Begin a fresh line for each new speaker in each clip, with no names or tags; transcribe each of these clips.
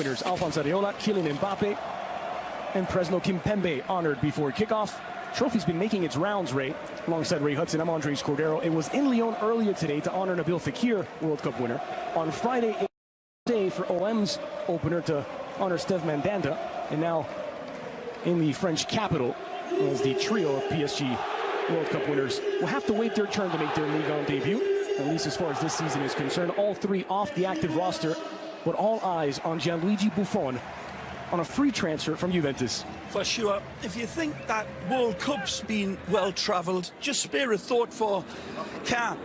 winners Alphonse Areola, Kylian Mbappe, and Presnel Kimpembe honored before kickoff. Trophy's been making its rounds, Ray. Alongside Ray Hudson, I'm Andres Cordero. It was in Lyon earlier today to honor Nabil Fekir, World Cup winner. On Friday, it was a day for OM's opener to honor Steve Mandanda. And now in the French capital as the trio of PSG World Cup winners will have to wait their turn to make their Ligue 1 debut, at least as far as this season is concerned. All three off the active roster, but all eyes on Gianluigi Buffon on a free transfer from Juventus.
For sure. If you think that World Cup's been well-travelled, just spare a thought for Caen,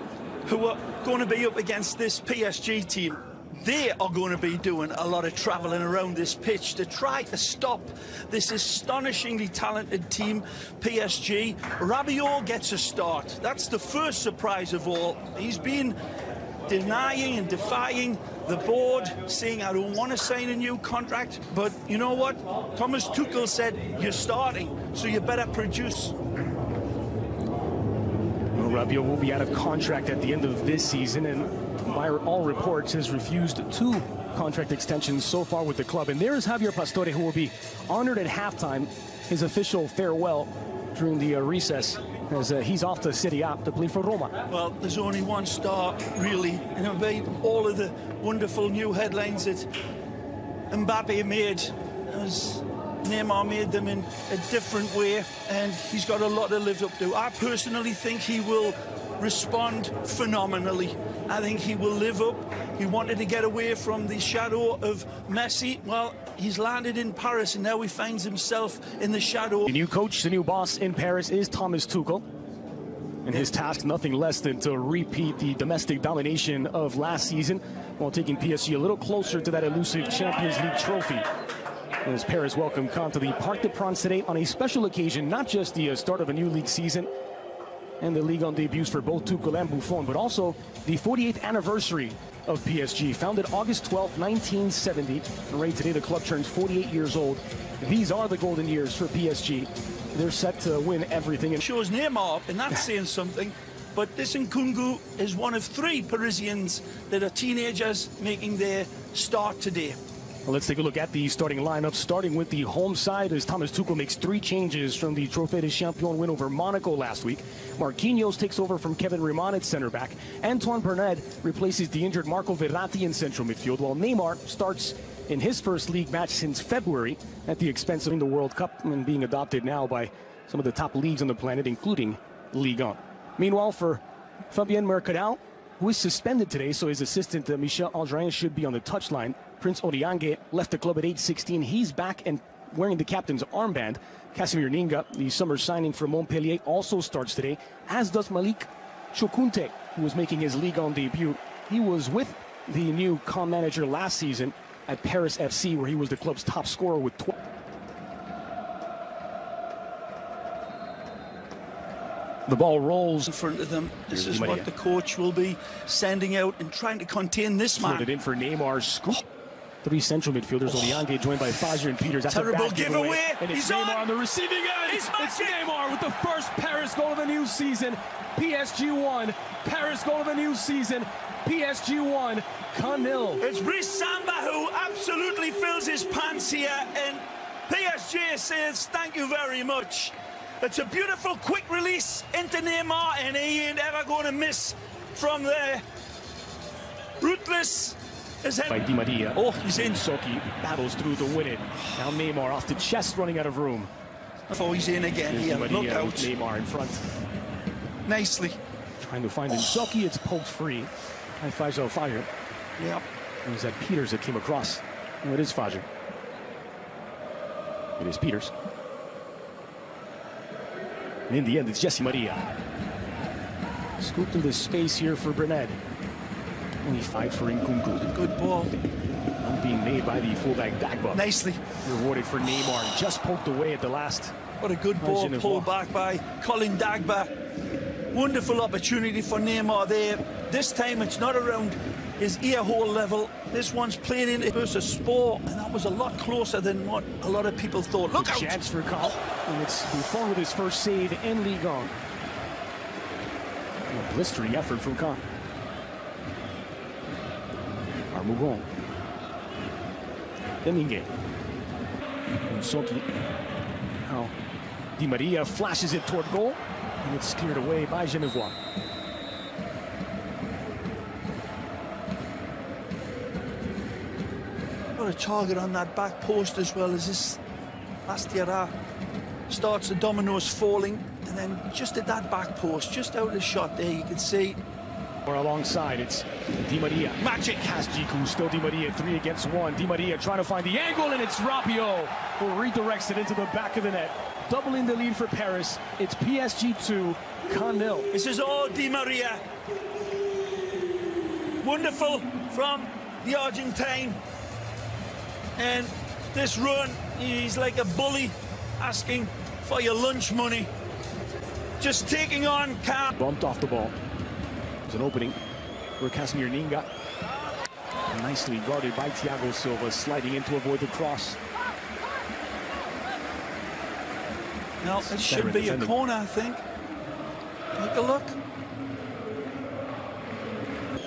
who are going to be up against this PSG team. They are going to be doing a lot of travelling around this pitch to try to stop this astonishingly talented team, PSG. Rabiot gets a start. That's the first surprise of all. He's been denying and defying the board, saying, I don't want to sign a new contract. But you know what? Thomas Tuchel said, you're starting, so you better produce.
Well, Rabiot will be out of contract at the end of this season, and by all reports has refused 2 contract extensions so far with the club. And there's Javier Pastore, who will be honored at halftime, his official farewell during the recess, as he's off to Serie A to play for Roma.
Well, there's only one star, really. You know, all of the wonderful new headlines that Mbappe made, as Neymar made them in a different way, and he's got a lot to live up to. I personally think he will respond phenomenally. I think he will live up. He wanted to get away from the shadow of Messi. Well, he's landed in Paris, and now he finds himself in the shadow.
The new coach, the new boss in Paris is Thomas Tuchel. And his task, nothing less than to repeat the domestic domination of last season, while taking PSG a little closer to that elusive Champions League trophy. As Paris welcomed Caen to the Parc des Princes today on a special occasion, not just the start of a new league season and the Ligue 1 debuts for both Tuchel and Buffon, but also the 48th anniversary of PSG. Founded August 12, 1970. And right today, the club turns 48 years old. These are the golden years for PSG. They're set to win everything.
It shows Neymar, and that's saying something. But this Nkunku is one of 3 Parisians that are teenagers making their start today.
Well, let's take a look at the starting lineup, starting with the home side as Thomas Tuchel makes 3 changes from the Trophée des Champions win over Monaco last week. Marquinhos takes over from Kevin Reman at center back. Antoine Bernard replaces the injured Marco Verratti in central midfield, while Neymar starts in his first league match since February at the expense of the World Cup and being adopted now by some of the top leagues on the planet, including Ligue 1. Meanwhile, for Fabien Mercadal, who is suspended today, so his assistant Michel Andrin should be on the touchline. Prince Odiange left the club at age 16. He's back and wearing the captain's armband. Casimir Ninga, the summer signing from Montpellier, also starts today, as does Malik Chokunte, who was making his Ligue 1 debut. He was with the new Caen manager last season at Paris FC, where he was the club's top scorer with 12. The ball rolls
in front of them. This is what the coach will be sending out and trying to contain this man.
Floated in for Neymar's scoop. 3 central midfielders, Odiange joined by Fajer and Peters. That's
terrible
a bad
giveaway.
And it's Neymar on the receiving end. It's Neymar with the first Paris goal of the new season. PSG 1. Paris goal of the new season. PSG 1. Caen 0.
It's Brice Samba who absolutely fills his pants here, and PSG says thank you very much. It's a beautiful quick release into Neymar, and he ain't ever going to miss from there. Ruthless.
By Di Maria.
Oh, he's in.
Soki battles through to win it. Now Neymar off the chest, running out of room.
Oh, he's in again here. Look out.
With Neymar in front.
Nicely.
Trying to find Soki. It's poked free. By Fajer Fire.
Yep.
It was that Peters that came across. No, it is Fajer. It is Peters. And in the end, it's Jesse Maria. Scooped into space here for Bernard. Only 5 for Nkunku.
Good ball.
One being made by the fullback Dagba.
Nicely.
Rewarded for Neymar. Just poked away at the last.
What a good ball pulled back by Colin Dagba. Wonderful opportunity for Neymar there. This time it's not around his ear hole level. This one's playing into versus Spore, and that was a lot closer than what a lot of people thought. Look out!
Chance for Caen. And it's Buffon with his first save in Ligue 1. A blistering effort from Caen. Armougon. Domingue. Unsoki. Now, Di Maria flashes it toward goal. And it's cleared away by Genevois.
Got a target on that back post as well as this Bastiera starts the dominoes falling, and then just at that back post, just out of shot there, you can see.
Or alongside, it's Di Maria.
Magic.
Has Jiku, still Di Maria, 3 against 1. Di Maria trying to find the angle, and it's Rabiot who redirects it into the back of the net. Doubling the lead for Paris. It's PSG 2, Caen 0.
This is all Di Maria. Wonderful from the Argentine. And this run, he's like a bully asking for your lunch money. Just taking on Caen.
Bumped off the ball. There's an opening for Casimir Ninga. Nicely guarded by Thiago Silva, sliding in to avoid the cross.
No, it should be a corner, I think. Take a look.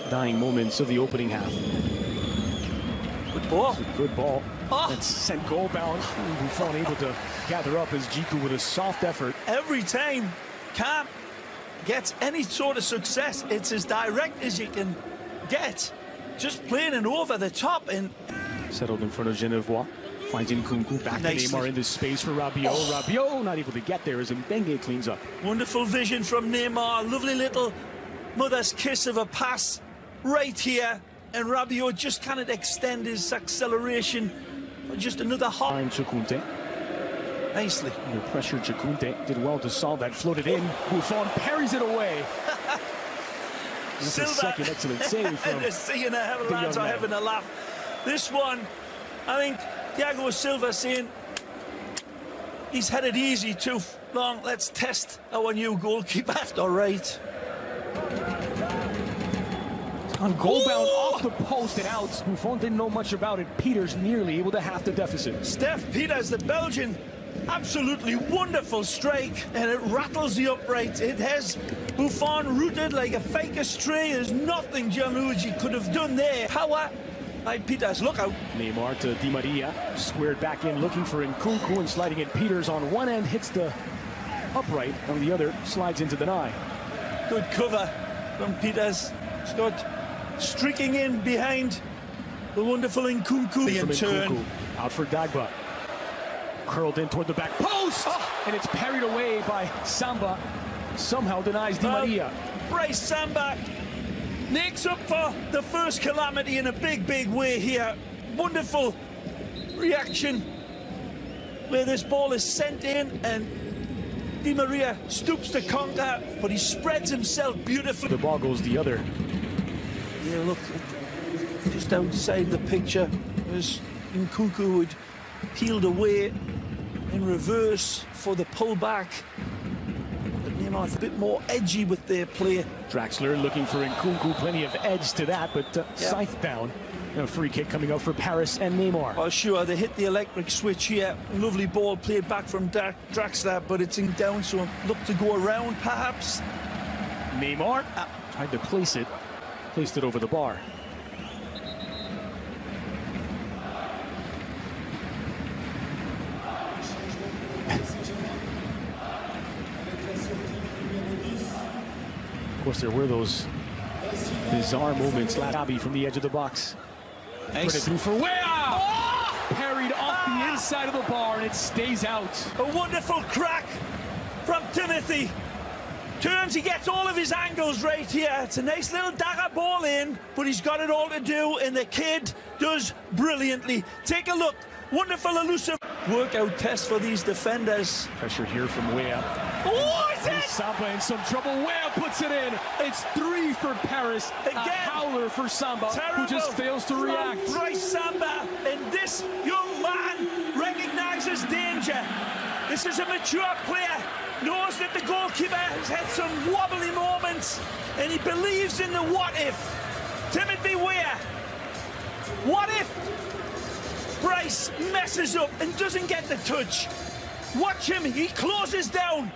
Dying moments of the opening half.
Good ball.
Good ball.
Oh.
That's sent goal bound. Buffon able to gather up as Jiku with a soft effort.
Every time Caen gets any sort of success, it's as direct as you can get. Just playing it over the top and
settled in front of Genevois. Finds Nkunku back to Neymar in this space for Rabiot. Oh. Rabiot not able to get there as Mbenge cleans up.
Wonderful vision from Neymar. Lovely little mother's kiss of a pass right here. And Rabiot just cannot extend his acceleration for just another hop.
Choukounte.
Nicely.
Under pressure, Choukounte did well to solve that. Floated in. Buffon parries it away.
Silva.
Second excellent save from
the seeing the lads are having a laugh. This one, I think Thiago Silva saying he's had it easy too long. Let's test our new goalkeeper. All right.
On goal bound off the post and out. Buffon didn't know much about it. Peters nearly able to half the deficit.
Steph Peters, the Belgian, absolutely wonderful strike, and it rattles the upright. It has Buffon rooted like a ficus tree. There's nothing Gianluigi could have done there. Power by Peters. Look out.
Neymar to Di Maria. Squared back in, looking for Nkunku and sliding it. Peters on one end hits the upright, on the other slides into the eye.
Good cover from Peters. Scott streaking in behind the wonderful Nkunku.
From Nkunku, out for Dagba. Curled in toward the back post, and it's parried away by Samba. Somehow denies Di Maria.
Bryce Samba makes up for the first calamity in a big way here. Wonderful reaction where this ball is sent in, and Di Maria stoops to conquer, but he spreads himself beautifully.
The ball goes the other.
Yeah, look, just outside the picture was Nkunku who had peeled away in reverse for the pullback. But Neymar a bit more edgy with their play.
Draxler looking for Nkunku, plenty of edge to that, but scythe down. A free kick coming out for Paris and Neymar.
Well, sure, they hit the electric switch here. Lovely ball played back from Draxler, but it's in down, so look to go around perhaps.
Neymar tried to place it over the bar. Of course, there were those bizarre moments. Gabi from the edge of the box.
Nice.
Put it through for Wea! Oh! Parried off the inside of the bar, and it stays out.
A wonderful crack from Timothy. Turns, he gets all of his angles right here. It's a nice little dagger ball in, but he's got it all to do, and the kid does brilliantly. Take a look. Wonderful elusive workout test for these defenders.
Pressure here from Wea.
Oh, is it?
Samba in some trouble. Wea puts it in. It's 3 for Paris.
Again.
A howler for Samba, who just fails to react.
Bryce Samba, and this young man recognizes danger. This is a mature player. Knows that the goalkeeper has had some wobbly moments, and he believes in the what if. Timothy Weah. What if Bryce messes up and doesn't get the touch? Watch him, he closes down.